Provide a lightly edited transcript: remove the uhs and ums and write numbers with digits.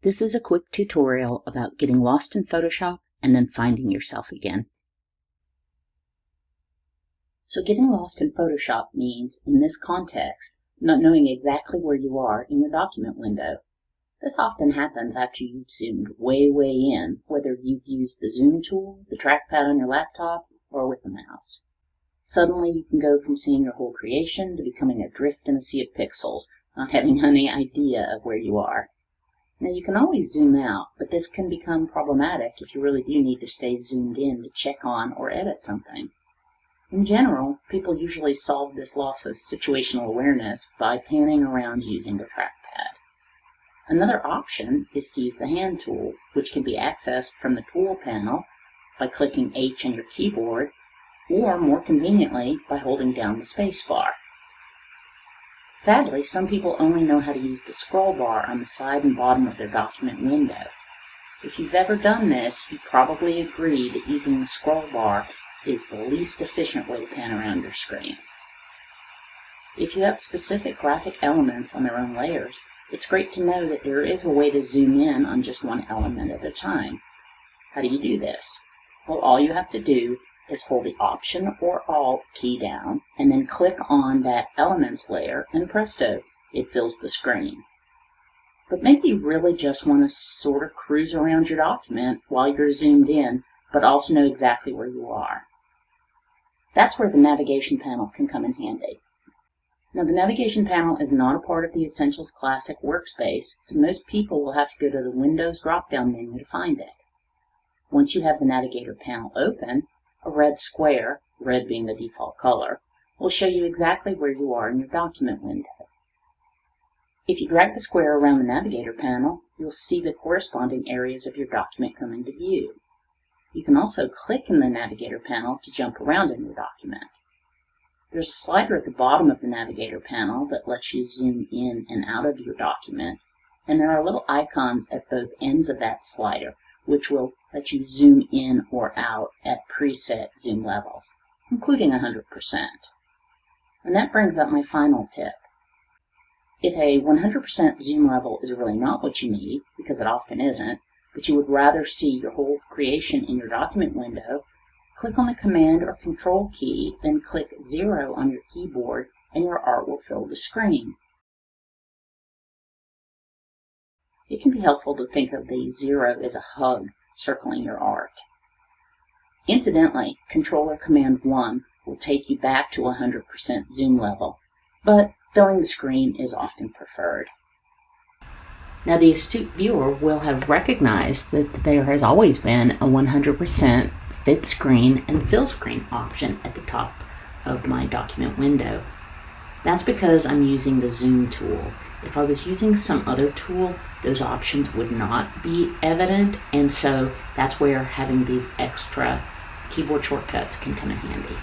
This is a quick tutorial about getting lost in Photoshop and then finding yourself again. So getting lost in Photoshop means, in this context, not knowing exactly where you are in your document window. This often happens after you've zoomed way in, whether you've used the zoom tool, the trackpad on your laptop, or with the mouse. Suddenly you can go from seeing your whole creation to becoming adrift in a sea of pixels, not having any idea of where you are. Now you can always zoom out, but this can become problematic if you really do need to stay zoomed in to check on or edit something. In general, people usually solve this loss of situational awareness by panning around using the trackpad. Another option is to use the hand tool, which can be accessed from the tool panel by clicking H on your keyboard, or more conveniently by holding down the space bar. Sadly, some people only know how to use the scroll bar on the side and bottom of their document window. If you've ever done this, you probably agree that using the scroll bar is the least efficient way to pan around your screen. If you have specific graphic elements on their own layers, it's great to know that there is a way to zoom in on just one element at a time. How do you do this? Well, all you have to do is hold the Option or Alt key down and then click on that Elements layer, and presto, it fills the screen. But maybe you really just want to sort of cruise around your document while you're zoomed in, but also know exactly where you are. That's where the Navigation Panel can come in handy. Now, the Navigation Panel is not a part of the Essentials Classic workspace, so most people will have to go to the Windows drop-down menu to find it. Once you have the Navigator Panel open, a red square, red being the default color, will show you exactly where you are in your document window. If you drag the square around the Navigator Panel, you'll see the corresponding areas of your document come into view. You can also click in the Navigator Panel to jump around in your document. There's a slider at the bottom of the Navigator Panel that lets you zoom in and out of your document, and there are little icons at both ends of that slider, which will let you zoom in or out at preset zoom levels, including 100%. And that brings up my final tip. If a 100% zoom level is really not what you need, because it often isn't, but you would rather see your whole creation in your document window, click on the Command or Control key, then click 0 on your keyboard, and your art will fill the screen. It can be helpful to think of the 0 as a hug circling your art. Incidentally, Control or Command 1 will take you back to 100% zoom level, but filling the screen is often preferred. Now, the astute viewer will have recognized that there has always been a 100% fit screen and fill screen option at the top of my document window. That's because I'm using the zoom tool. If I was using some other tool, those options would not be evident, and so that's where having these extra keyboard shortcuts can come in handy.